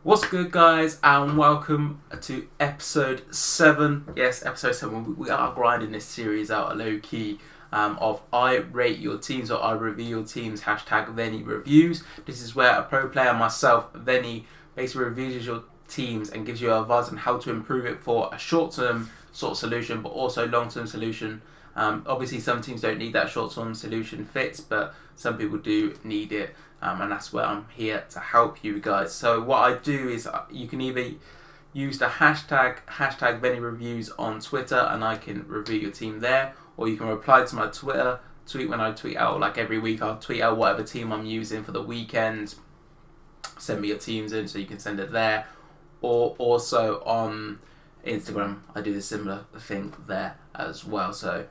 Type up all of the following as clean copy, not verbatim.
What's good, guys, and welcome to episode 7. Yes, episode 7. We are grinding this series out low key of I rate your teams or I review your teams, hashtag Venny reviews. This is where a pro player, myself, Venny, basically reviews your teams and gives you advice on how to improve it for a short term sort of solution, but also long term solution. Obviously, some teams don't need that short term solution fix, but some people do need it. And that's where I'm here to help you guys. So what I do is you can either use the hashtag Benny Reviews on Twitter and I can review your team there, or you can reply to my Twitter tweet when I tweet out, like every week I'll tweet out whatever team I'm using for the weekend. Send me your teams in so you can send it there, or also on Instagram I do the similar thing there as well. So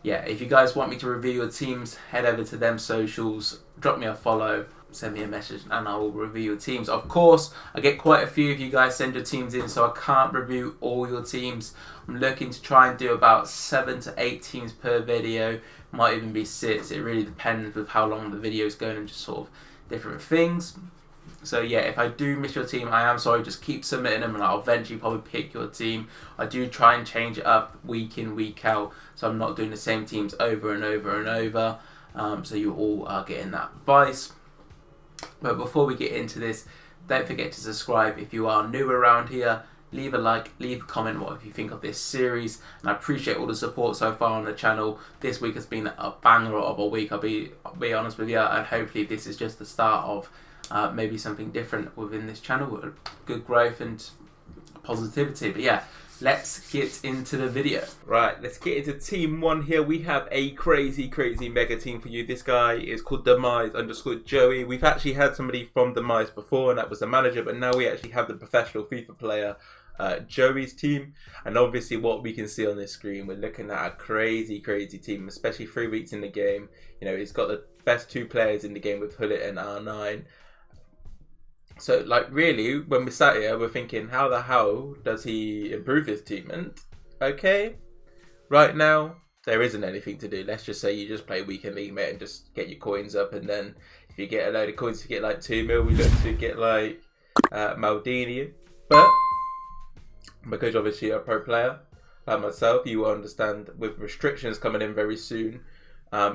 yeah, if you guys want me to review your teams, head over to them socials, drop me a follow, send me a message, and I will review your teams. Of course, I get quite a few of you guys send your teams in, so I can't review all your teams. I'm looking to try and do about 7 to 8 teams per video, might even be 6. It really depends with how long the video is going and just sort of different things. So yeah, if I do miss your team, I am sorry, just keep submitting them and I'll eventually probably pick your team. I do try and change it up week in, week out, so I'm not doing the same teams over and over and over, so you all are getting that advice. But before we get into this, don't forget to subscribe if you are new around here. Leave a like, leave a comment what you think of this series, and I appreciate all the support so far on the channel. This week has been a banger of a week, I'll be honest with you, and hopefully this is just the start of maybe something different within this channel with good growth and positivity. But yeah, let's get into the video. Right, let's get into team 1 here. We have a crazy mega team for you. This guy is called Demise_Joey. We've actually had somebody from Demise before, and that was the manager, but now we actually have the professional FIFA player, Joey's team. And obviously what we can see on this screen, we're looking at a crazy team, especially 3 weeks in the game. You know, he's got the best 2 players in the game with Hullet and R9. So, like, really, when we sat here, we're thinking, how the hell does he improve his team? And, okay, right now, there isn't anything to do. Let's just say you just play weekend league, mate, and just get your coins up. And then, if you get a load of coins, you get, like, 2 mil. We look to get, like, Maldini. But, because obviously you're a pro player, like myself, you will understand with restrictions coming in very soon,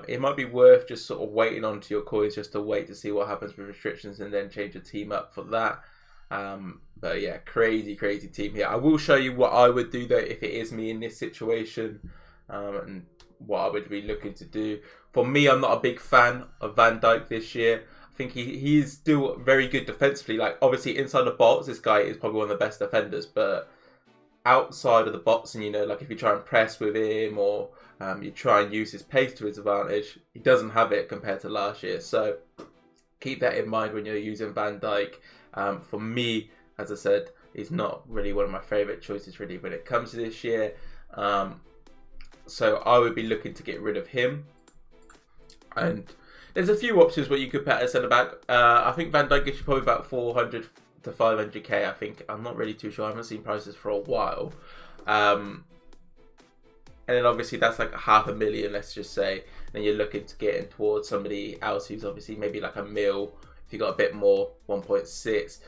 it might be worth just sort of waiting onto your coins just to wait to see what happens with restrictions and then change your team up for that. But yeah, crazy team here. I will show you what I would do though if it is me in this situation, and what I would be looking to do. For me, I'm not a big fan of Van Dijk this year. I think he is still very good defensively. Like, obviously inside the box, this guy is probably one of the best defenders, but outside of the box, and you know, like if you try and press with him or you try and use his pace to his advantage, he doesn't have it compared to last year. So keep that in mind when you're using Van Dijk. For me, as I said, he's not really one of my favourite choices really when it comes to this year. So I would be looking to get rid of him. And there's a few options where you could put a centre back. I think Van Dijk gets you probably about 400 to 500k. I think. I'm not really too sure. I haven't seen prices for a while. And then obviously that's like $500,000, let's just say. Then you're looking to get in towards somebody else who's obviously maybe like a mil. If you got a bit more, 1.6.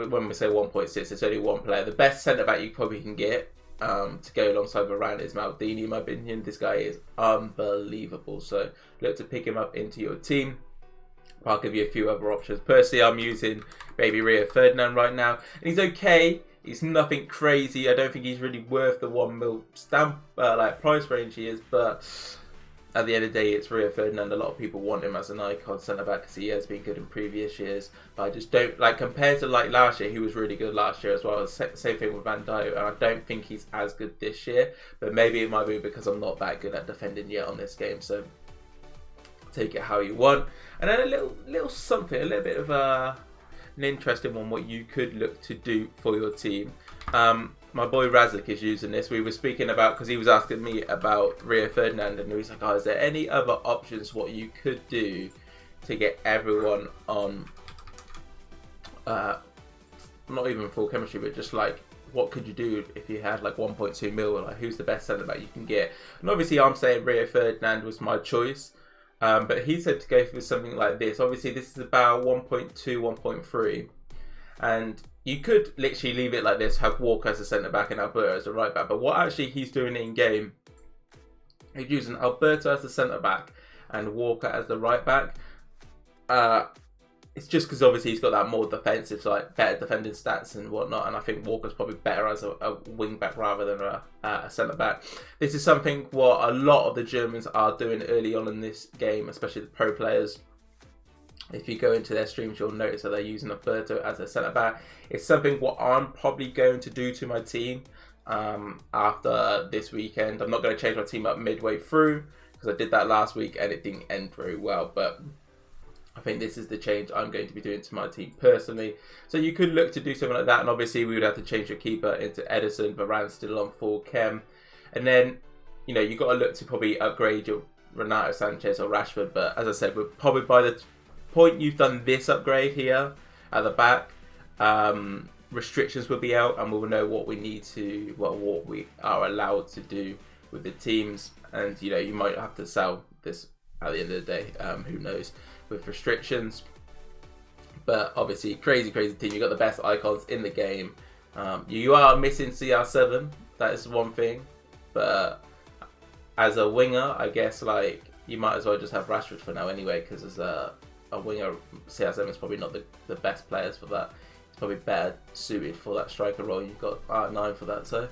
When we say 1.6, it's only one player. The best centre back you probably can get to go alongside Varane is Maldini, in my opinion. This guy is unbelievable. So look to pick him up into your team. I'll give you a few other options. Personally, I'm using Baby Rio Ferdinand right now, and he's okay. He's nothing crazy. I don't think he's really worth the 1 mil stamp like price range he is, but at the end of the day, it's Rio Ferdinand. A lot of people want him as an icon centre back because he has been good in previous years. But I just don't like, compared to like last year, he was really good last year as well. Same thing with Van Dijk, and I don't think he's as good this year. But maybe it might be because I'm not that good at defending yet on this game. So take it how you want. And then a little something, a little bit of an interesting one, what you could look to do for your team. My boy Razlik is using this. We were speaking about, because he was asking me about Rio Ferdinand, and he was like, oh, is there any other options what you could do to get everyone on, not even full chemistry, but just like, what could you do if you had like 1.2 mil? Like, who's the best centre back you can get? And obviously I'm saying Rio Ferdinand was my choice. But he said to go for something like this. Obviously, this is about 1.2, 1.3. And you could literally leave it like this, have Walker as a centre-back and Alberto as a right-back. But what actually he's doing in-game, he's using Alberto as the centre-back and Walker as the right-back. It's just because obviously he's got that more defensive side, better defending stats and whatnot, and I think Walker's probably better as a wing back rather than a centre back. This is something what a lot of the Germans are doing early on in this game, especially the pro players. If you go into their streams, you'll notice that they're using Alberto as a centre back. It's something what I'm probably going to do to my team after this weekend. I'm not going to change my team up midway through because I did that last week and it didn't end very well, but I think this is the change I'm going to be doing to my team personally. So you could look to do something like that, and obviously we would have to change your keeper into Edison. Varane's still on full chem, and then you've got to look to probably upgrade your Renato Sanchez or Rashford. But as I said, we're probably by the point you've done this upgrade here at the back, restrictions will be out, and we will know what we need to, what we are allowed to do with the teams. And you might have to sell this at the end of the day. Who knows? With restrictions, but obviously crazy team. You got the best icons in the game. You are missing CR7, that is one thing, but as a winger, I guess you might as well just have Rashford for now anyway, because as a winger, CR7 is probably not the best players for that. It's probably better suited for that striker role. You've got R9 for that. So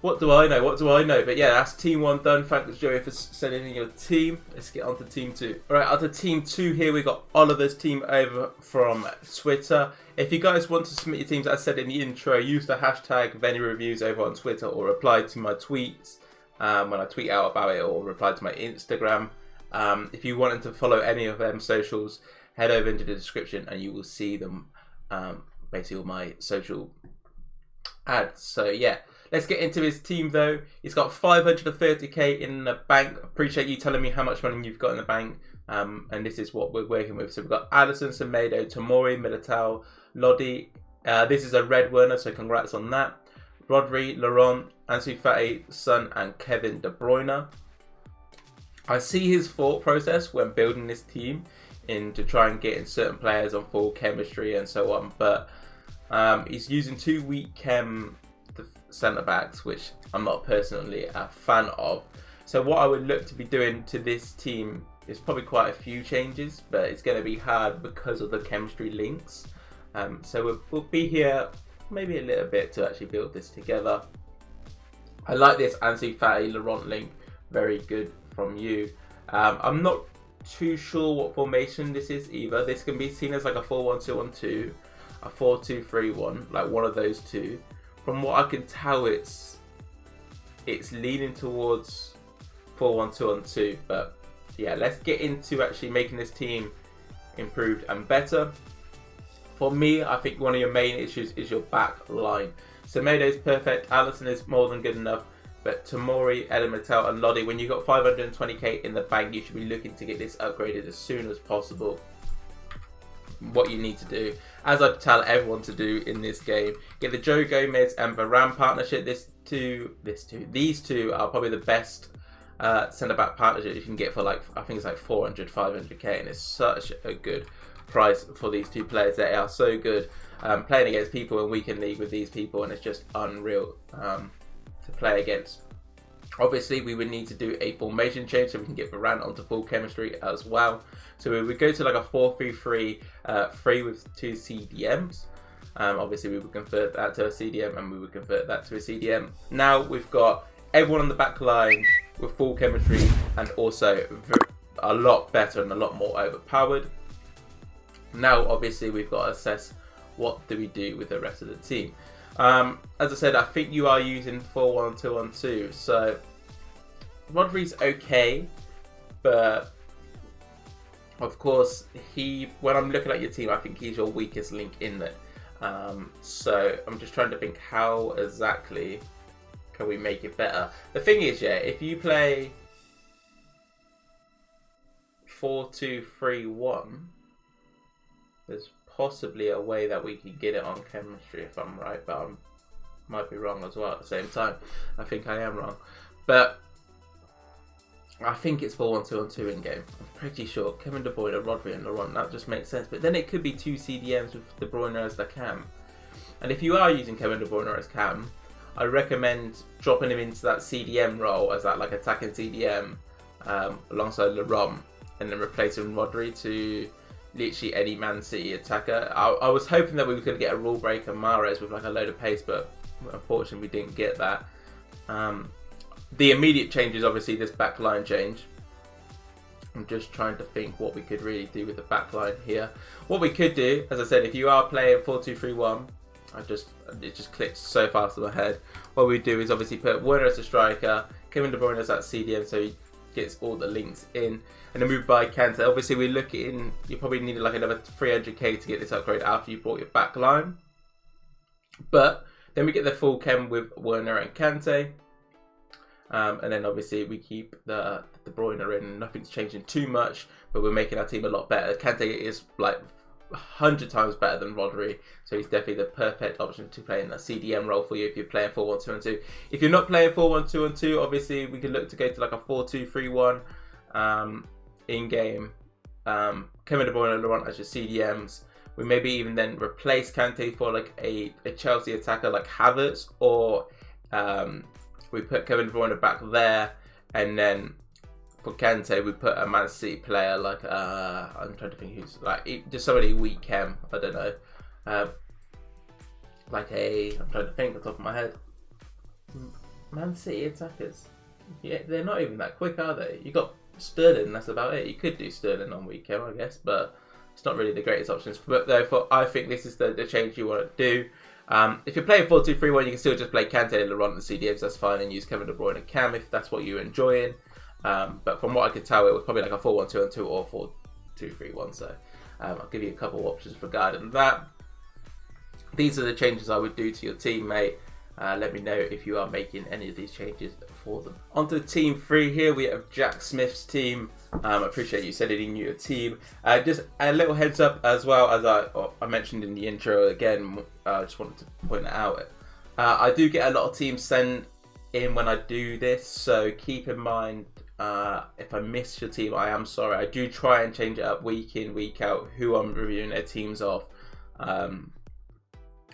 what do I know? But yeah, that's team 1 done. Thanks, Joey, for sending in your team. Let's get on to team 2. All right, onto team 2 here. We got Oliver's team over from Twitter. If you guys want to submit your teams, as I said in the intro, use the hashtag VennyReviews over on Twitter, or reply to my tweets when I tweet out about it, or reply to my Instagram. If you wanted to follow any of them socials, head over into the description and you will see them, basically all my social ads. So yeah. Let's get into his team though. He's got 530k in the bank. Appreciate you telling me how much money you've got in the bank. And this is what we're working with. So we've got Alisson, Semedo, Tomori, Militao, Lodi. This is a red Werner, so congrats on that. Rodri, Laurent, Ansu Fati, Son, and Kevin De Bruyne. I see his thought process when building this team to try and getting certain players on full chemistry and so on. But he's using 2 weak chem centre backs, which I'm not personally a fan of. So what I would look to be doing to this team is probably quite a few changes, but it's going to be hard because of the chemistry links. So we'll be here maybe a little bit to actually build this together. I like this Ansu Fati Laurent link, very good from you. I'm not too sure what formation this is either. This can be seen as like a 4-1-2-1-2, a 4-2-3-1, like one of those two. From what I can tell, it's leaning towards 4-1-2-1-2. But yeah, let's get into actually making this team improved and better. For me, I think one of your main issues is your back line. Semedo is perfect, Alisson is more than good enough, but Tomori, Elemental and Lodi, when you've got 520k in the bank, you should be looking to get this upgraded as soon as possible. What you need to do, as I tell everyone to do in this game, get the Joe Gomez and Varane partnership. These two are probably the best centre-back partnership you can get for I think it's 400, 500k, and it's such a good price for these two players. They are so good playing against people in weekend league with these people, and it's just unreal to play against. Obviously, we would need to do a formation change so we can get Varane onto full chemistry as well. So we would go to a 4-3-3 with 2 CDMs. Obviously, we would convert that to a CDM and we would convert that to a CDM. Now we've got everyone on the back line with full chemistry and also a lot better and a lot more overpowered. Now, obviously, we've got to assess what do we do with the rest of the team. As I said, I think you are using 4-1-2-1-2. So Rodri's okay, but of course when I'm looking at your team, I think he's your weakest link in there. So I'm just trying to think how exactly can we make it better. The thing is, yeah, if you play 4-2-3-1, there's possibly a way that we can get it on chemistry if I'm right, but I might be wrong as well at the same time. I think I am wrong. But I think it's 4-1-2-1-2 in game. I'm pretty sure. Kevin De Bruyne, Rodri and Laurent. That just makes sense. But then it could be 2 CDMs with De Bruyne as the cam. And if you are using Kevin De Bruyne as cam, I recommend dropping him into that CDM role as that like attacking CDM alongside Laurent, and then replacing Rodri to literally any Man City attacker. I was hoping that we were going to get a rule breaker Mahrez with like a load of pace, but unfortunately we didn't get that. The immediate change is obviously this backline change. I'm just trying to think what we could really do with the backline here. What we could do, as I said, if you are playing 4-2-3-1, it just clicked so fast in my head. What we do is obviously put Werner as a striker, Kevin De Bruyne as that CDM, so he gets all the links in, and then move by Kante. Obviously, we're looking. You probably needed like another 300k to get this upgrade after you bought your backline, but then we get the full chem with Werner and Kante. And then obviously we keep the De Bruyne in. Nothing's changing too much, but we're making our team a lot better. Kante is like 100 times better than Rodri, so he's definitely the perfect option to play in that CDM role for you if you're playing 4-1-2-1-2. If you're not playing 4-1-2-1-2, obviously we can look to go to like a 4-2-3-1 in game. Kevin De Bruyne and Laurent as your CDMs. We maybe even then replace Kante for like a Chelsea attacker like Havertz, or we put Kevin De Bruyne back there, and then for Kante we put a Man City player like I'm trying to think who's like just somebody weak chem. I don't know, I'm trying to think off the top of my head. Man City attackers, yeah, they're not even that quick, are they? You got Sterling, that's about it. You could do Sterling on weak chem, I guess, but it's not really the greatest options. But therefore, I think this is the change you want to do. If you're playing 4-2-3-1, you can still just play Kante and Laurent and CDMs, that's fine, and use Kevin De Bruyne and Cam if that's what you're enjoying. But from what I could tell, it was probably like a 4-1-2-2 or 4-2-3-1, so I'll give you a couple of options regarding that. These are the changes I would do to your team, mate. Let me know if you are making any of these changes for them. On to team 3 here, we have Jack Smith's team. I appreciate you sending your team. Just a little heads up as well, as I mentioned in the intro again, I just wanted to point that out. I do get a lot of teams sent in when I do this, so keep in mind if I miss your team, I am sorry. I do try and change it up week in, week out, who I'm reviewing their teams of.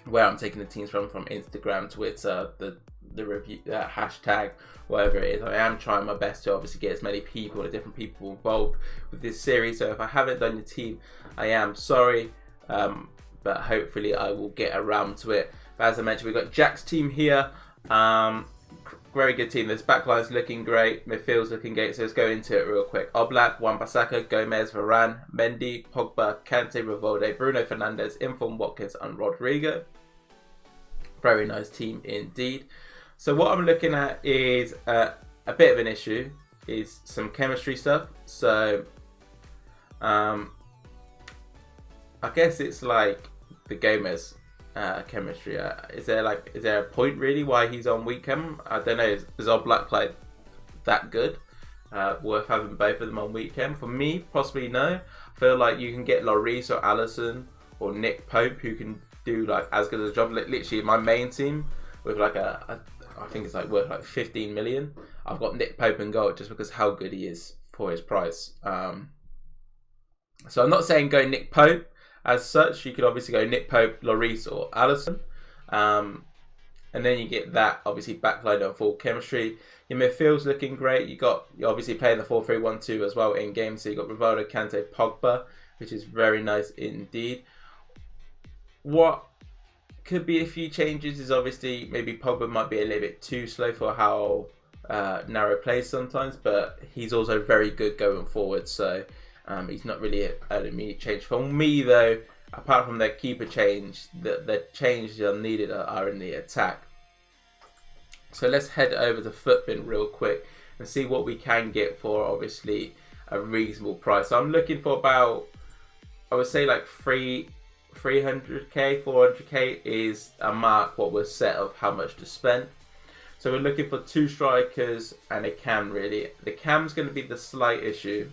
Where I'm taking the teams from Instagram, Twitter, the review, hashtag, whatever it is. I am trying my best to obviously get as many people, different people involved with this series. So if I haven't done your team, I am sorry, but hopefully I will get around to it. But as I mentioned, we've got Jack's team here. Very good team. This backline's looking great. Midfield's looking great. So let's go into it real quick. Oblak, Wan-Bissaka, Gomez, Varane, Mendy, Pogba, Kante, Rivaldo, Bruno Fernandez, Inform, Watkins and Rodrigo. Very nice team indeed. So what I'm looking at is a bit of an issue. Is some chemistry stuff. So I guess it's like the Gomez chemistry. Is there a point really why he's on weak chem? I don't know. Is Oblak like that good? Worth having both of them on weak chem? For me, possibly no. I feel like you can get Lloris or Alisson or Nick Pope who can do like as good a job. Like, literally, my main team with like I think it's like worth like 15 million. I've got Nick Pope in goal just because how good he is for his price. So I'm not saying go Nick Pope. As such, you could obviously go Nick Pope, Lloris or Alisson. And then you get that, obviously, backline on full chemistry. Your midfield's looking great. You're obviously playing the 4-3-1-2 as well in game. So you've got Rivaldo, Kante, Pogba, which is very nice indeed. What could be a few changes is obviously maybe Pogba might be a little bit too slow for how narrow plays sometimes. But he's also very good going forward. So he's not really an immediate change. For me, though, apart from their keeper change, the changes that are needed are in the attack. So let's head over to Footbin real quick and see what we can get for, obviously, a reasonable price. So I'm looking for about, I would say like 300k, 400k is a mark what we're set of how much to spend. So we're looking for 2 strikers and a cam, really. The cam's going to be the slight issue.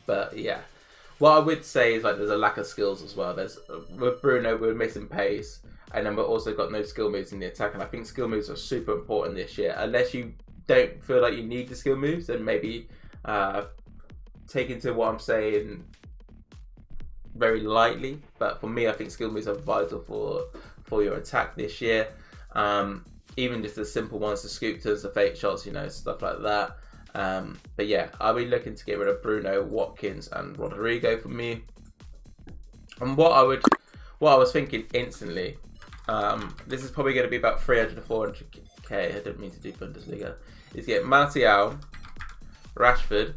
But yeah, what I would say is like there's a lack of skills as well. With Bruno, we're missing pace, and then we've also got no skill moves in the attack. And I think skill moves are super important this year. Unless you don't feel like you need the skill moves, then maybe take into what I'm saying very lightly. But for me, I think skill moves are vital for your attack this year. Even just the simple ones, the scoop turns, the fake shots, stuff like that. But yeah, I'll be looking to get rid of Bruno, Watkins, and Rodrigo for me. And what I was thinking instantly, this is probably going to be about 300 to 400k. I didn't mean to do Bundesliga. Is get Martial, Rashford.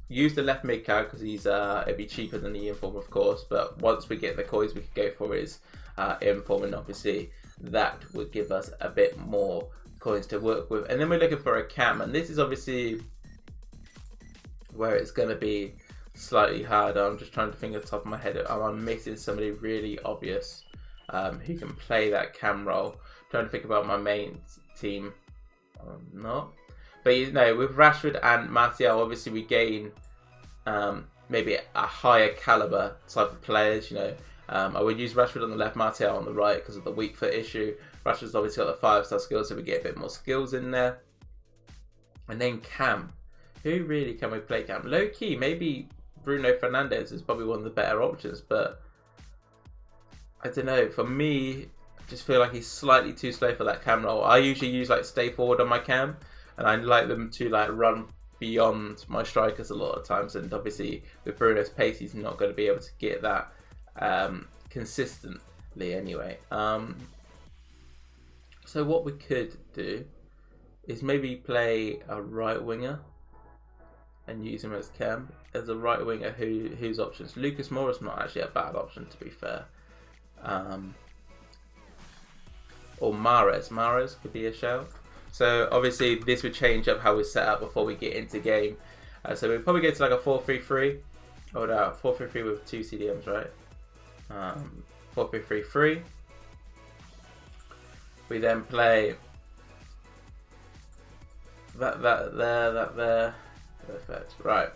Use the left mid card because it'd be cheaper than the inform, of course. But once we get the coins, we can go for his inform, and obviously that would give us a bit more coins to work with. And then we're looking for a cam, and this is obviously where it's going to be slightly harder. I'm just trying to think off the top of my head. I'm missing somebody really obvious who can play that cam role. I'm trying to think about my main team. I'm not. But with Rashford and Martial, obviously we gain maybe a higher caliber type of players. I would use Rashford on the left, Martial on the right because of the weak foot issue. Rashford's obviously got the 5-star skills, so we get a bit more skills in there. And then Cam. Who really can we play Cam? Low key, maybe Bruno Fernandez is probably one of the better options, but I don't know. For me, I just feel like he's slightly too slow for that Cam role. I usually use stay forward on my Cam, and I like them to run beyond my strikers a lot of times. And obviously with Bruno's pace, he's not going to be able to get that consistently anyway. So what we could do is maybe play a right winger and use him as Cam. As a right winger, whose options? Lucas Moura's not actually a bad option, to be fair. Or Mahrez could be a shout. So obviously this would change up how we set up before we get into game. So we'd probably go to a 4-3-3. Oh no, 4-3-3 with 2 CDMs, right? 4-3-3-3. We then play that there. Perfect. Right.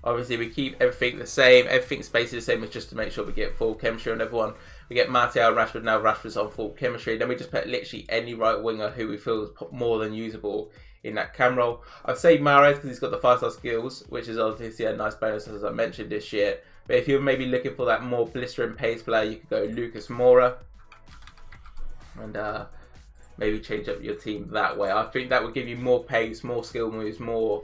Obviously we keep everything the same. Everything's basically the same, just to make sure we get full chemistry on everyone. We get Martial, Rashford. Now Rashford's on full chemistry. Then we just put literally any right winger who we feel is more than usable in that cam role. I'd say Mahrez because he's got the 5-star skills, which is obviously a nice bonus, as I mentioned this year. But if you're maybe looking for that more blistering pace player, you could go Lucas Moura and maybe change up your team that way. I think that would give you more pace, more skill moves, more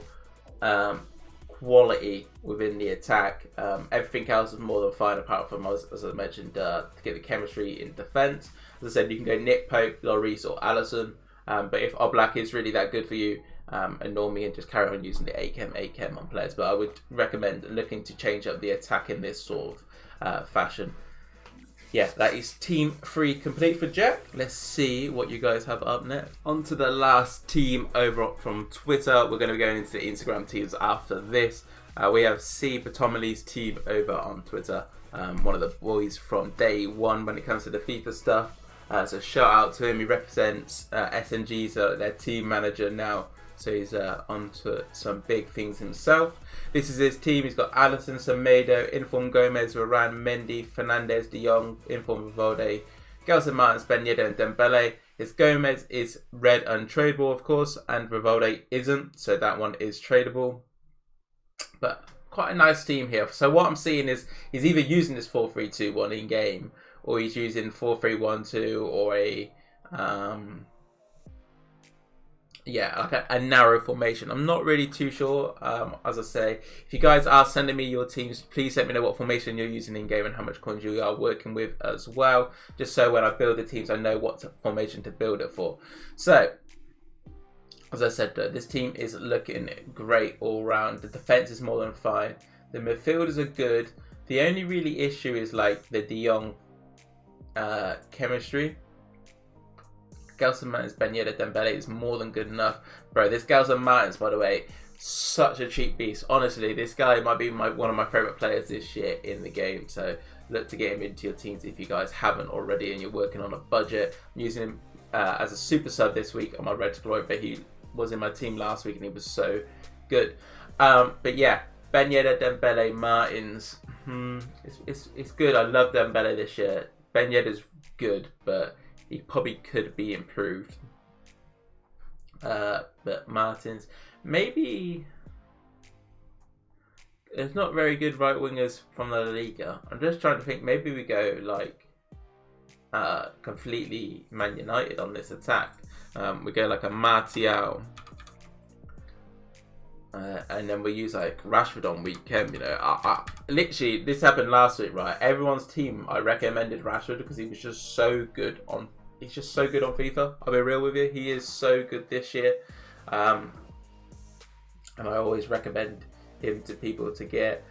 quality within the attack. Everything else is more than fine apart from, as I mentioned, to get the chemistry in defence. As I said, you can go Nick Pope, Lloris or Alisson. But if Oblak is really that good for you, ignore me and just carry on using the 8chem on players. But I would recommend looking to change up the attack in this sort of fashion. Yeah, that is team 3 complete for Jack. Let's see what you guys have up next. On to the last team over from Twitter. We're going to be going into the Instagram teams after this. We have C. Patomali's team over on Twitter. One of the boys from day one when it comes to the FIFA stuff. So shout out to him. He represents SNG's their team manager now. So he's on to some big things himself. This is his team. He's got Alisson, Semedo, Inform Gomez, Varane, Mendy, Fernandez, De Jong, Inform Vivaldi, Gelson Martins, Ben Yedder and Dembele. His Gomez is red untradeable, of course, and Vivaldi isn't. So that one is tradable. But quite a nice team here. So what I'm seeing is he's either using this 4-3-2-1 in game, or he's using 4-3-1-2 or a a narrow formation. I'm not really too sure. As I say, if you guys are sending me your teams, please let me know what formation you're using in game and how much coins you are working with as well, just so when I build the teams I know what formation to build it for. So as I said, this team is looking great all round. The defense is more than fine. The midfielders are good. The only really issue is the De Jong chemistry. Gelson Martins, Ben Yedder, Dembele is more than good enough. Bro, this Gelson Martins, by the way, such a cheap beast. Honestly, this guy might be one of my favourite players this year in the game. So look to get him into your teams if you guys haven't already and you're working on a budget. I'm using him as a super sub this week on my Red to Glory, but he was in my team last week and he was so good. But yeah, Ben Yedder, Dembele, Martins. It's good. I love Dembele this year. Ben Yedder's good, but he probably could be improved. But Martins, maybe there's not very good right wingers from the La Liga. I'm just trying to think. Maybe we go like completely Man United on this attack. We go like a Martial. And then we use like Rashford on weekend. Literally, this happened last week, right? Everyone's team, I recommended Rashford because he was just so good on. He's just so good on FIFA. I'll be real with you. He is so good this year, and I always recommend him to people to get.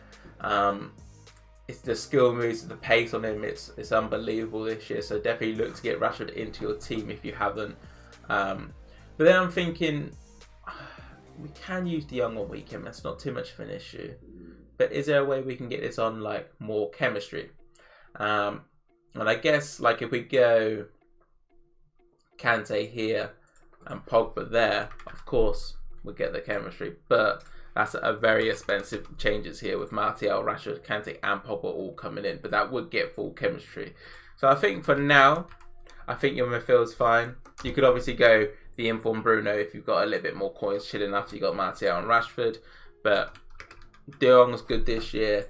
It's the skill moves, the pace on him. It's unbelievable this year. So definitely look to get Rashford into your team if you haven't. But then I'm thinking, we can use De Jong on weekend. That's not too much of an issue. But is there a way we can get this on like more chemistry? And I guess like if we go Kante here and Pogba there, of course we'll get the chemistry. But that's a very expensive changes here with Martial, Rashford, Kante and Pogba all coming in. But that would get full chemistry. So I think for now, I think your midfield's fine. You could obviously go the informed Bruno if you've got a little bit more coins chilling after you got Martial and Rashford. But De Jong's good this year.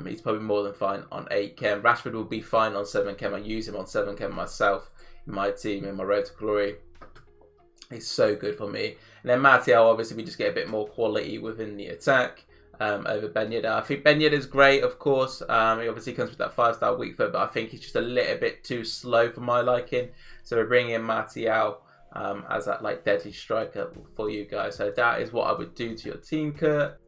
He's probably more than fine on 8 chem. Rashford will be fine on 7 chem. I use him on 7 chem myself in my team, in my road to glory. He's so good for me. And then Martial, obviously, we just get a bit more quality within the attack over Ben Yedder. I think Ben Yedder is great, of course. He obviously comes with that 5-star weak foot, but I think he's just a little bit too slow for my liking. So we're bringing in Martial as that like deadly striker for you guys. So that is what I would do to your team, Kurt.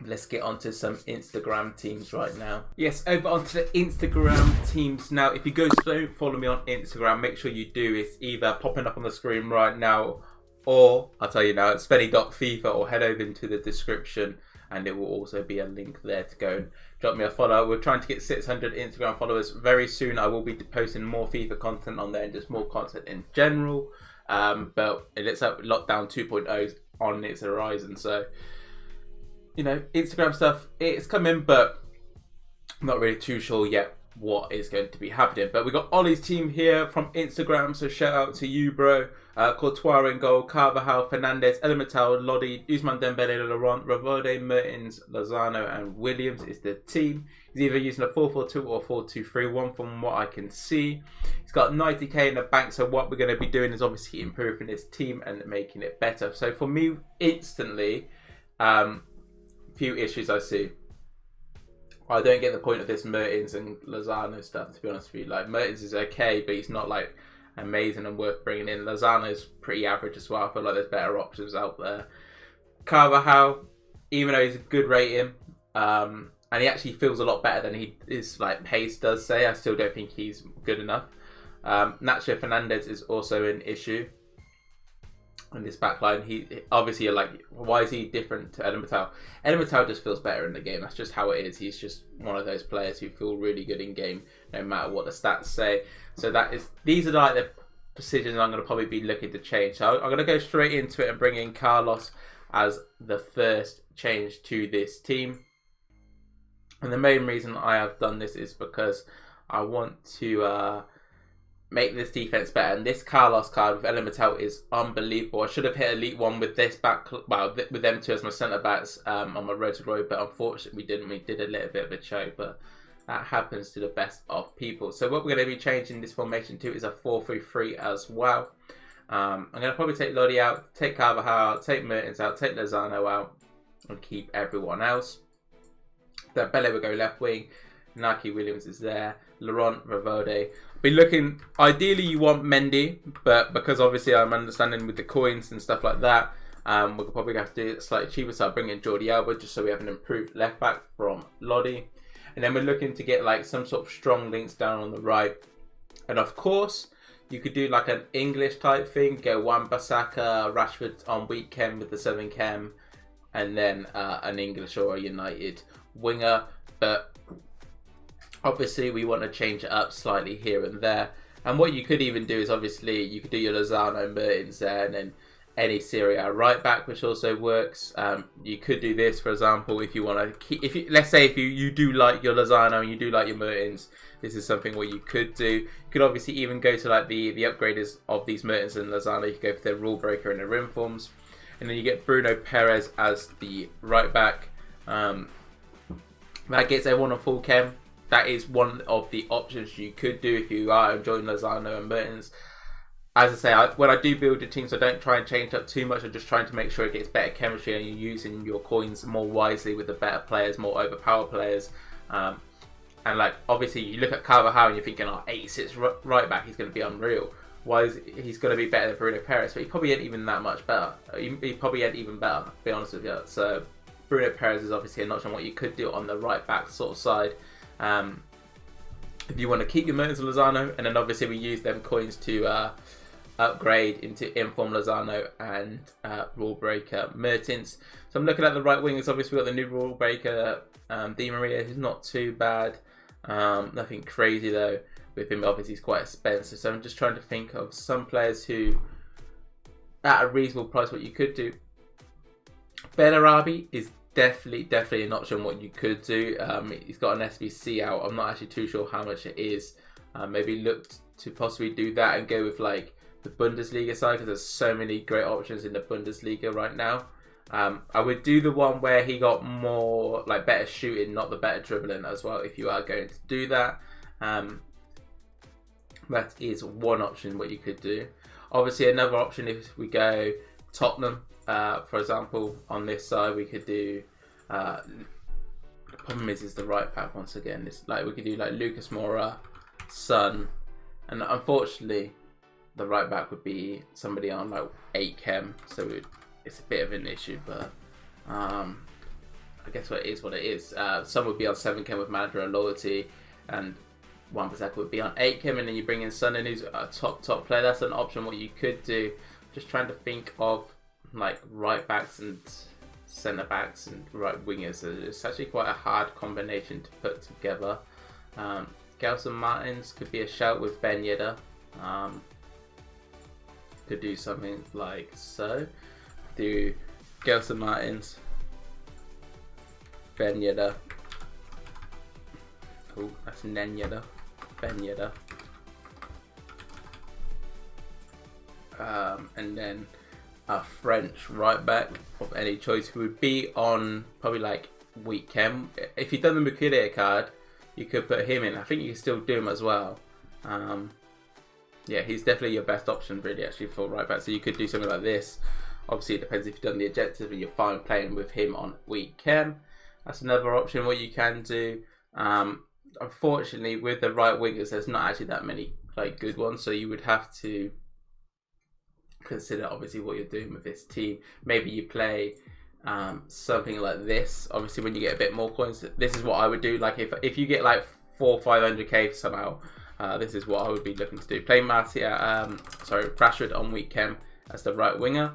Let's get onto some Instagram teams right now. Yes, over onto the Instagram teams now. If you guys don't follow me on Instagram, make sure you do. It's either popping up on the screen right now, or I'll tell you now, it's Fenny.FIFA, or head over into the description and it will also be a link there to go and drop me a follow. We're trying to get 600 Instagram followers very soon. I will be posting more FIFA content on there and just more content in general. But it looks like Lockdown 2.0 on its horizon. So, you know, Instagram stuff, it's coming, but I'm not really too sure yet what is going to be happening. But we got Ollie's team here from Instagram, so shout out to you, bro. Courtois in goal, Carvajal, Fernandez, Elemental, Lodi, Usman Dembele, Laurent, Ravode, Mertens, Lozano and Williams is the team. He's either using a 4-4-2 or 4-2-3-1 from what I can see. He's got 90k in the bank, so what we're going to be doing is obviously improving his team and making it better. So for me, instantly, few issues I see. I don't get the point of this Mertens and Lozano stuff, to be honest with you. Like, Mertens is okay, but he's not like amazing and worth bringing in. Lozano's pretty average as well. I feel like there's better options out there. Carvajal, even though he's a good rating, and he actually feels a lot better than his like pace does say, I still don't think he's good enough. Nacho Fernandez is also an issue in this backline. He obviously, you're like, why is he different to Elemental? Elemental just feels better in the game. That's just how it is. He's just one of those players who feel really good in game, no matter what the stats say. So these are like the positions I'm going to probably be looking to change. So I'm going to go straight into it and bring in Carlos as the first change to this team. And the main reason I have done this is because I want to make this defense better. And this Carlos card with Elemental is unbelievable. I should have hit Elite 1 with this back, well, with them two as my centre backs on my road to glory, but unfortunately we didn't. We did a little bit of a choke, but that happens to the best of people. So what we're going to be changing this formation to is a 4-3-3 as well. I'm going to probably take Lodi out, take Carvajal out, take Mertens out, take Lozano out, and keep everyone else. Then Bele will go left wing. Naki Williams is there. Laurent, Ravode. Be looking, ideally you want Mendy, but because obviously I'm understanding with the coins and stuff like that, we'll probably have to do it slightly cheaper. So I'll bring in Jordi Alba just so we have an improved left back from Lodi. And then we're looking to get like some sort of strong links down on the right. And of course, you could do like an English type thing. Go Wan-Bissaka, Rashford on weekend with the 7 chem. And then an English or a United winger. But obviously we want to change it up slightly here and there. And what you could even do is obviously you could do your Lozano Mertens there and then any Serie A right back, which also works. You could do this, for example, if you want to keep, let's say if you do like your Lozano and you do like your Mertens, this is something what you could do. You could obviously even go to like the upgraders of these Mertens and Lozano. You could go for their rule breaker and their rim forms, and then you get Bruno Perez as the right back. That gets everyone on full chem. That is one of the options you could do if you are enjoying Lozano and Mertens. As I say, when I do build your teams, I don't try and change up too much. I'm just trying to make sure it gets better chemistry and you're using your coins more wisely with the better players, more overpowered players. And like, obviously, you look at Carvajal and you're thinking, 86 right back, he's going to be unreal. Why is he's going to be better than Bruno Perez? But he probably ain't even that much better. He probably ain't even better, to be honest with you. So Bruno Perez is obviously an option what you could do on the right back sort of side. If you want to keep your Mertens and Lozano, and then obviously we use them coins to upgrade into Inform Lozano and Rule Breaker Mertens. So I'm looking at the right wingers. Obviously we've got the new Rule Breaker Di Maria, who's not too bad. Nothing crazy though with him. Obviously he's quite expensive. So I'm just trying to think of some players who, at a reasonable price, what you could do. Bellarabi is definitely an option what you could do. He's got an SBC out. I'm not actually too sure how much it is. Maybe look to possibly do that and go with like the Bundesliga side, because there's so many great options in the Bundesliga right now. I would do the one where he got more like better shooting, not the better dribbling as well, if you are going to do that. That is one option what you could do. Obviously another option, if we go Tottenham, for example, on this side we could do the problem is the right back once again. It's like we could do like Lucas Moura, Son, and unfortunately the right back would be somebody on like 8 chem, so it's a bit of an issue, but I guess what it is. Some would be on 7 chem with manager and loyalty, and Wan-Bissaka would be on 8 chem, and then you bring in Son, who's a top player. That's an option what you could do. Just trying to think of like right backs and centre backs and right wingers. It's actually quite a hard combination to put together. Gelson Martins could be a shout with Ben Yedder. Could do something like so. Do Gelson Martins, Ben Yedder. Oh, that's Nen Yedder. Ben Yedder. And then a French right back of any choice who would be on probably like weak chem. If you've done the Mukide card, you could put him in. I think you can still do him as well. Yeah, he's definitely your best option really actually for right back. So you could do something like this. Obviously it depends if you've done the objective and you're fine playing with him on weak chem. That's another option what you can do. Unfortunately with the right wingers there's not actually that many like good ones, so you would have to consider obviously what you're doing with this team. Maybe you play something like this. Obviously when you get a bit more coins, this is what I would do. Like if you get like 400-500k somehow, this is what I would be looking to do. Play Rashford on weak chem as the right winger,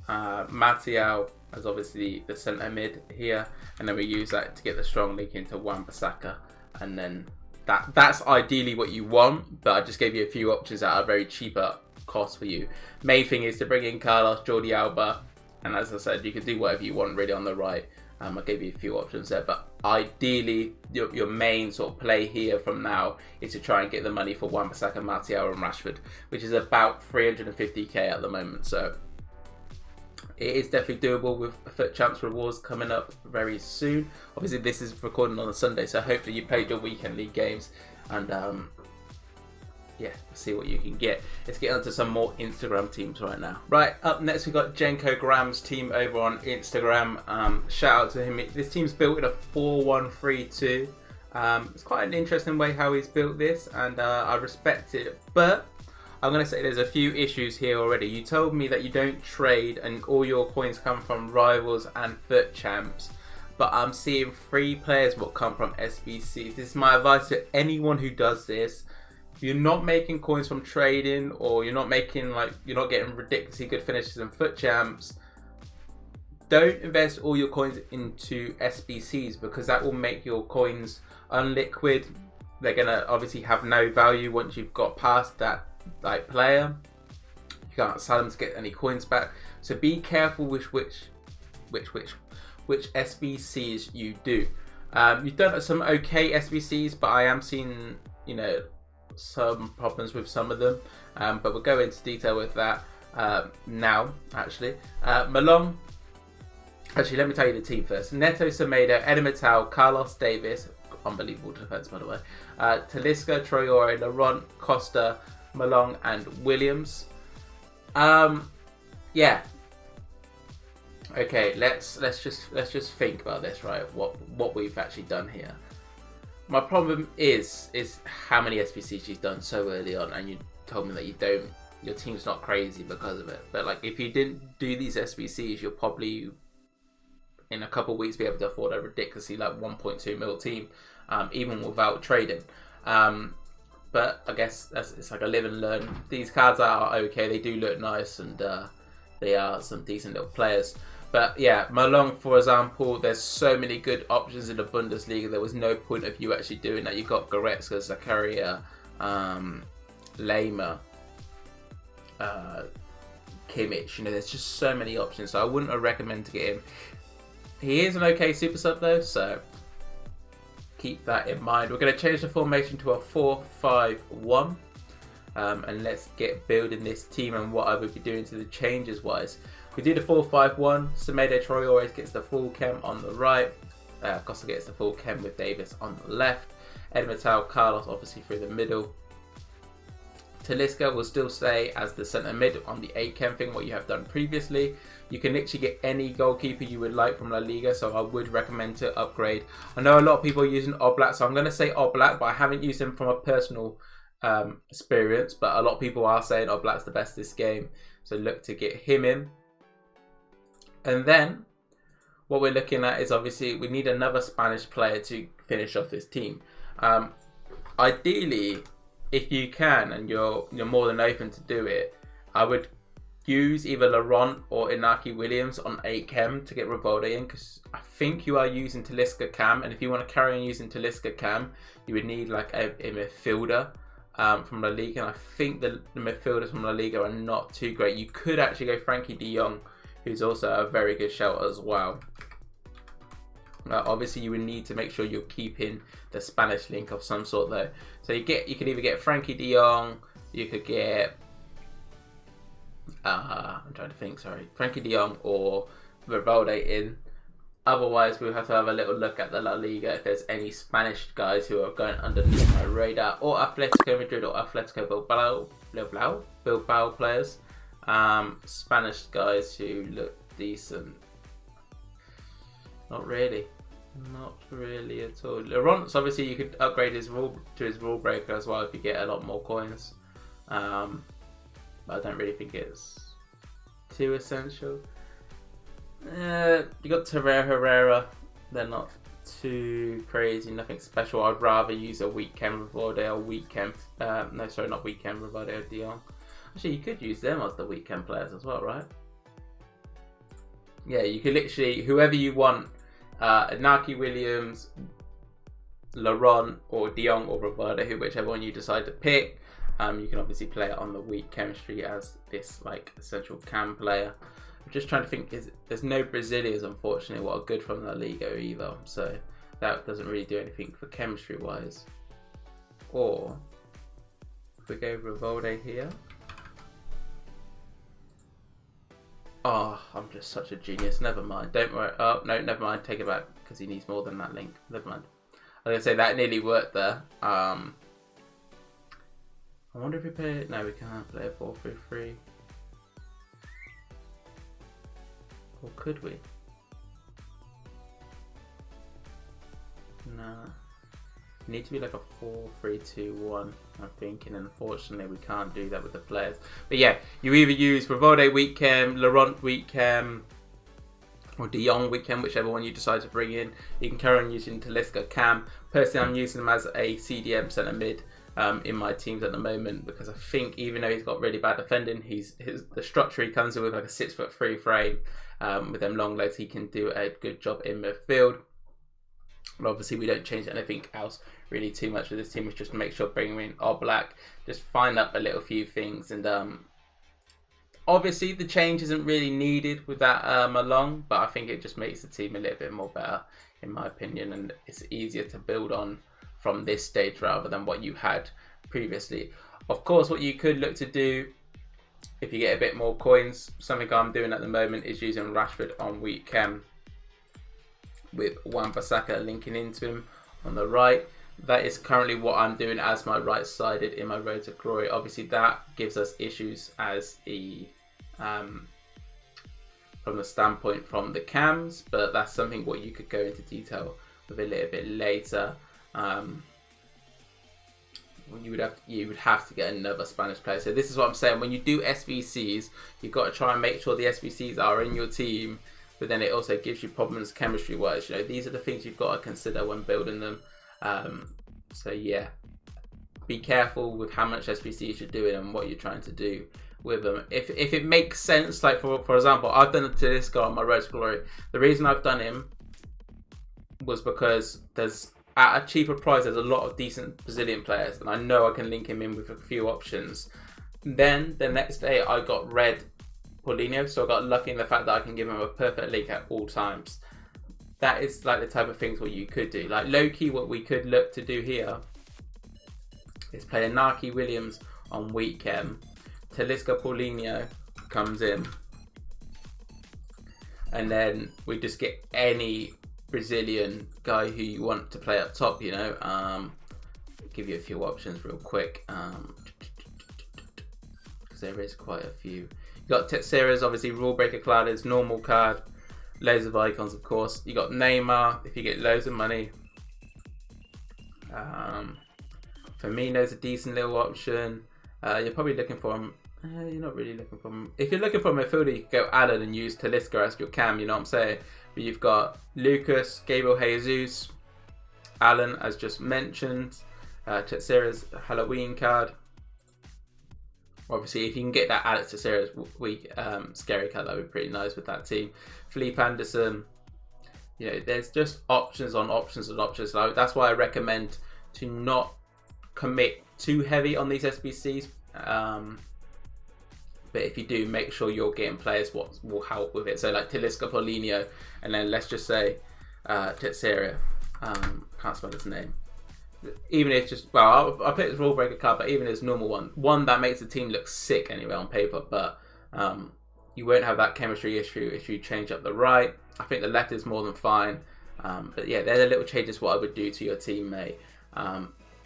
Martial as obviously the centre mid here, and then we use that to get the strong link into Wan-Bissaka, and then that's ideally what you want, but I just gave you a few options that are very cheaper cost for you. Main thing is to bring in Carlos, Jordi Alba, and as I said, you can do whatever you want really on the right. I gave you a few options there, but ideally your main sort of play here from now is to try and get the money for Wan-Bissaka, Martial and Rashford, which is about 350k at the moment. So it is definitely doable with Foot Champs rewards coming up very soon. Obviously this is recording on a Sunday, so hopefully you played your weekend league games and yeah, see what you can get. Let's get on to some more Instagram teams right now. Right, up next we've got Jenko Graham's team over on Instagram. Shout out to him. This team's built in a 4-1-3-2. It's quite an interesting way how he's built this, and I respect it. But I'm going to say there's a few issues here already. You told me that you don't trade and all your coins come from Rivals and Foot Champs. But I'm seeing 3 players will come from SBCs. This is my advice to anyone who does this. If you're not making coins from trading, or you're not getting ridiculously good finishes in Foot Champs, don't invest all your coins into SBCs, because that will make your coins unliquid. They're gonna obviously have no value once you've got past that like player. You You can't sell them to get any coins back. So be careful which SBCs you do. You've done some okay SBCs, but I am seeing, some problems with some of them. But we'll go into detail with that now, actually. Malong. Actually, let me tell you the team first. Neto, Semedo, Edemitao, Carlos Davis, unbelievable defense, by the way. Talisca, Traore, Laurent, Costa, Malong, and Williams. Yeah. Okay, let's just think about this, right? What we've actually done here. My problem is how many SBCs you've done so early on, and you told me that your team's not crazy because of it. But like, if you didn't do these SBCs, you'll probably in a couple of weeks be able to afford a ridiculously like 1.2 mil team, even without trading. But I guess it's like a live and learn. These cards are okay, they do look nice, and they are some decent little players. But yeah, Malong, for example, there's so many good options in the Bundesliga. There was no point of you actually doing that. You've got Goretzka, Zakaria, Lehmer, Kimmich. There's just so many options. So I wouldn't recommend to get him. He is an okay super sub though, so keep that in mind. We're going to change the formation to a 4-5-1. And let's get building this team and what I would be doing to the changes wise. We do the 4-5-1. Semedo Traore gets the full chem on the right. Costa gets the full chem with Davis on the left. Edemitao, Carlos obviously through the middle. Talisca will still stay as the centre mid on the 8 chem thing, what you have done previously. You can literally get any goalkeeper you would like from La Liga, so I would recommend to upgrade. I know a lot of people are using Oblak, so I'm going to say Oblak, but I haven't used him from a personal experience. But a lot of people are saying Oblak's the best this game, so look to get him in. And then what we're looking at is obviously we need another Spanish player to finish off this team. Ideally, if you can and you're more than open to do it, I would use either Laurent or Inaki Williams on 8 chem to get Rivaldo in, because I think you are using Talisca cam, and if you want to carry on using Talisca cam, you would need like a midfielder from La Liga, and I think the midfielders from La Liga are not too great. You could actually go Frankie de Jong, who's also a very good shout as well. Obviously, you would need to make sure you're keeping the Spanish link of some sort though. So you could either get Frankie de Jong, you could get I'm trying to think, Frankie de Jong or Rivaldo in. Otherwise, we'll have to have a little look at the La Liga if there's any Spanish guys who are going underneath my radar, or Atletico Madrid or Atletico Bilbao players. Spanish guys who look decent. Not really at all. Laurent's obviously you could upgrade his rule breaker as well if you get a lot more coins. But I don't really think it's too essential. You got Herrera. They're not too crazy, nothing special. I'd rather use a weak chem Rivaldo or weak chem. Not weak chem Rivaldo, de Jong. Actually, you could use them as the weak chem players as well, right? Yeah, you could literally, whoever you want, Inaki Williams, Laurent, or de Jong or Rivaldo, whichever one you decide to pick. You can obviously play it on the weak chemistry as this like essential cam player. I'm just trying to think, there's no Brazilians unfortunately what are good from La Liga either, so that doesn't really do anything for chemistry wise. Or if we go Rivaldo here. Oh, I'm just such a genius. Never mind. Don't worry. Oh, no, never mind. Take it back because he needs more than that link. Never mind. I was going to say that nearly worked there. I wonder if we play it. No, we can't play a 4-3-3. Or could we? No. It need to be like a 4-3-2-1, I'm thinking, and unfortunately we can't do that with the players. But yeah, you either use Rivaldo weak chem, Laurent weak chem, or de Jong weak chem, whichever one you decide to bring in. You can carry on using Talisca cam. Personally, I'm using him as a CDM centre mid in my teams at the moment, because I think even though he's got really bad defending, the structure he comes in with, like a 6'3" frame with them long legs, he can do a good job in midfield. But obviously we don't change anything else really too much with this team. It's just to make sure bringing in Oblak, just find up a little few things and Obviously, the change isn't really needed with that along, but I think it just makes the team a little bit more better, in my opinion, and it's easier to build on from this stage rather than what you had previously. Of course, what you could look to do if you get a bit more coins, something I'm doing at the moment is using Rashford on week chem with Wan-Bissaka linking into him on the right. That is currently what I'm doing as my right-sided in my road to glory. Obviously, that gives us issues as from the standpoint from the cams, but that's something what you could go into detail with a little bit later. You would have to get another Spanish player. So this is what I'm saying. When you do SBCs, you've got to try and make sure the SBCs are in your team, but then it also gives you problems chemistry-wise. You know, these are the things you've got to consider when building them. So yeah, be careful with how much SBCs you're doing and what you're trying to do with them. If it makes sense, like for example, I've done it to this guy on my road to glory. The reason I've done him was because there's at a cheaper price, there's a lot of decent Brazilian players, and I know I can link him in with a few options. Then the next day I got red Paulinho, so I got lucky in the fact that I can give him a perfect link at all times. That is like the type of things what you could do. Like low-key, what we could look to do here is play Inaki Williams on weekend. Talisca Paulinho comes in, and then we just get any Brazilian guy who you want to play up top, you know. Give you a few options real quick, because there is quite a few. You got Teixeira's, obviously rule breaker card is normal card, loads of icons of course. You got Neymar if you get loads of money. Firmino's a decent little option. You're probably looking for him. You're not really looking for him. If you're looking for a midfielder, you could go Alan and use Talisca as your cam, you know what I'm saying? But you've got Lucas, Gabriel Jesus, Alan as just mentioned, Teixeira's Halloween card. Obviously, if you can get that Alex Teixeira's week scary card, that would be pretty nice with that team. Felipe Anderson, you know, there's just options on options and options. Like, that's why I recommend to not commit too heavy on these SBCs. But if you do, make sure you're getting players what will help with it. So like Talisca Paulinho, and then let's just say Teixeira. Can't spell his name. Even if just, well, I'll pick his rule breaker card, but even his normal one that makes the team look sick anyway on paper, but you won't have that chemistry issue if you change up the right. I think the left is more than fine. But yeah, they're the little changes what I would do to your teammate.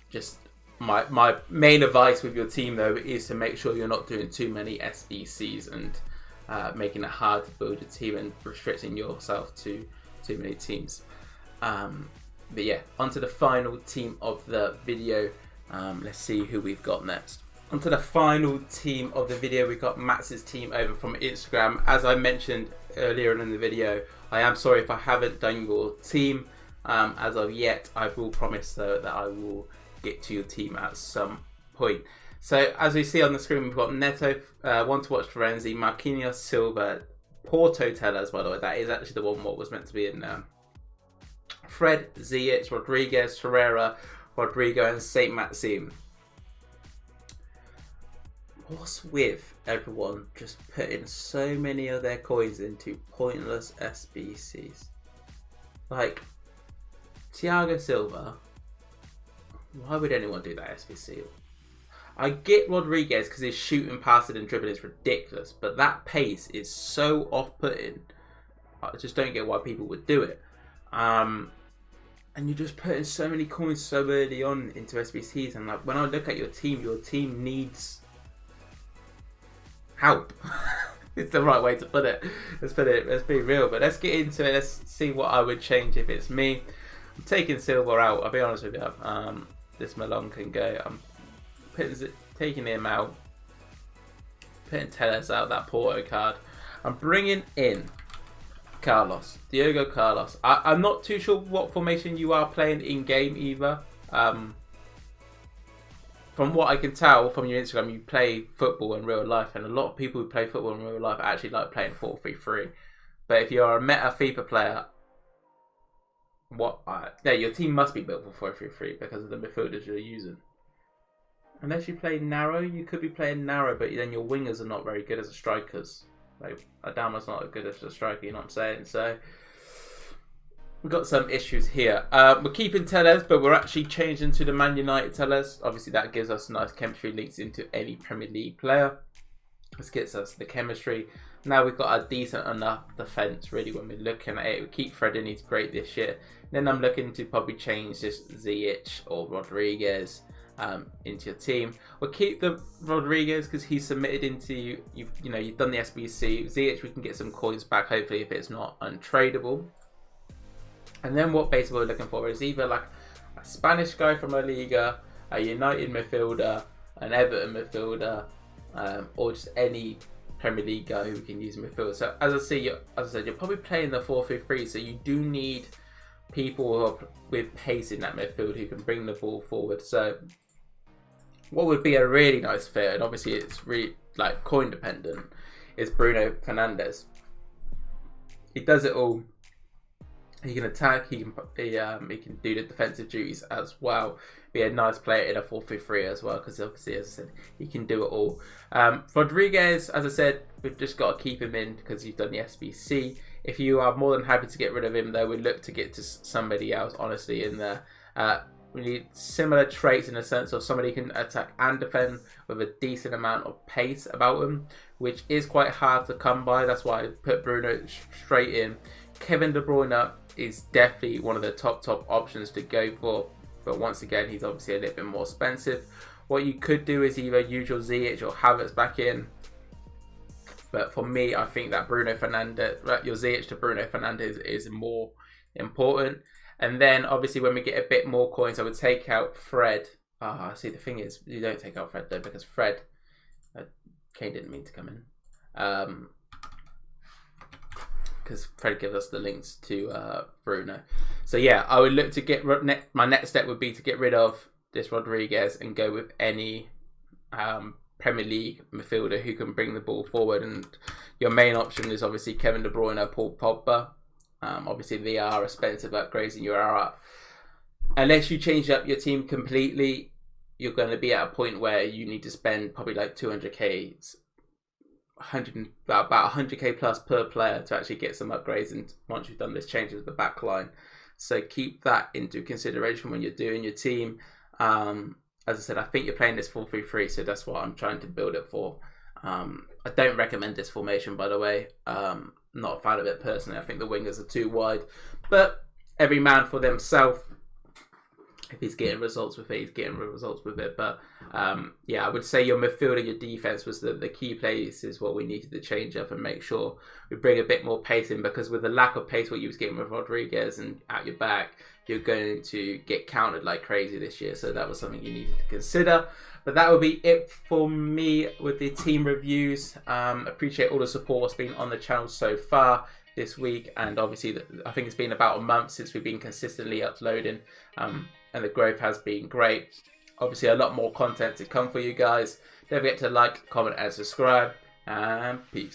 Just my main advice with your team though is to make sure you're not doing too many SBCs and making it hard to build a team and restricting yourself to too many teams. But yeah, onto the final team of the video. Let's see who we've got next. Onto the final team of the video, we've got Max's team over from Instagram. As I mentioned earlier in the video, I am sorry if I haven't done your team as of yet. I will promise though that I will get to your team at some point. So as we see on the screen, we've got Neto, One to Watch Florenzi, Marquinhos, Silva, Porto Tellers, by the way, that is actually the one what was meant to be in there. Fred, Ziyech, Rodriguez, Herrera, Rodrigo, and Saint Maxime. What's with everyone just putting so many of their coins into pointless SBCs? Like, Thiago Silva, why would anyone do that SBC? I get Rodriguez because his shooting, passing, and dribbling is ridiculous, but that pace is so off-putting. I just don't get why people would do it. And you're just putting so many coins so early on into SBCs, and like when I look at your team needs help. It's the right way to put it. Let's be real. But let's get into it. Let's see what I would change if it's me. I'm taking Silva out. I'll be honest with you. This Malone can go. I'm taking him out. Putting Tellez out, that Porto card. I'm bringing in Diogo Carlos. I'm not too sure what formation you are playing in game either. From what I can tell from your Instagram, you play football in real life, and a lot of people who play football in real life actually like playing 4-3-3. But if you're a meta FIFA player, your team must be built for 4-3-3 because of the midfielders you're using. unless you play narrow, you could be playing narrow, but then your wingers are not very good as strikers. Like Adama's not as good as a striker, you know what I'm saying? So we've got some issues here. We're keeping Tellez, but we're actually changing to the Man United Tellez. Obviously, that gives us nice chemistry links into any Premier League player. This gets us the chemistry. Now we've got a decent enough defence, really, when we're looking at it. We keep Fred in, he's great this year. Then I'm looking to probably change this Ziyech or Rodriguez into your team. We'll keep the Rodriguez because he's submitted into, you've done the SBC. Ziyech, we can get some coins back, hopefully, if it's not untradeable. And then what basically we're looking for is either like a Spanish guy from La Liga, a United midfielder, an Everton midfielder, or just any Premier League guy who can use midfield. So as I said, you're probably playing the 4-3-3, so you do need people who are with pace in that midfield who can bring the ball forward. So what would be a really nice fit, and obviously it's really like coin dependent, is Bruno Fernandez. He does it all. He can attack, he can do the defensive duties as well. Be a nice player in a 4-3-3 as well, because obviously, as I said, he can do it all. Rodriguez, as I said, we've just got to keep him in because he's done the SBC. If you are more than happy to get rid of him, though, we look to get to somebody else, honestly, in there. We need similar traits in the sense of somebody who can attack and defend with a decent amount of pace about them, which is quite hard to come by. That's why I put Bruno straight in. Kevin De Bruyne is definitely one of the top options to go for, but once again, he's obviously a little bit more expensive. What you could do is either use your Ziyech or Havertz back in, but for me, I think that your Ziyech to Bruno Fernandez is more important. And then obviously when we get a bit more coins, I would take out Fred. See, the thing is, you don't take out Fred though, because Fred, Kane didn't mean to come in. Because Fred gives us the links to Bruno. So yeah, I would look to get my next step would be to get rid of this Rodriguez and go with any Premier League midfielder who can bring the ball forward. And your main option is obviously Kevin De Bruyne, Paul Pogba. Obviously they are expensive upgrades and you are unless you change up your team completely, you're going to be at a point where you need to spend probably like 200k. About 100k plus per player to actually get some upgrades, and once you've done this changes with the back line. So keep that into consideration when you're doing your team. As I said, I think you're playing this 4-3-3, so that's what I'm trying to build it for. I don't recommend this formation, by the way. Not a fan of it personally. I think the wingers are too wide, but every man for themselves. If he's getting results with it, he's getting results with it. But yeah, I would say your midfield and your defense was the key places what we needed to change up and make sure we bring a bit more pace in, because with the lack of pace what you was getting with Rodriguez and at your back, you're going to get countered like crazy this year. So that was something you needed to consider. But that would be it for me with the team reviews. Appreciate all the support that's been on the channel so far this week, and obviously I think it's been about a month since we've been consistently uploading. And the growth has been great. Obviously, a lot more content to come for you guys. Don't forget to like, comment, and subscribe. And peace.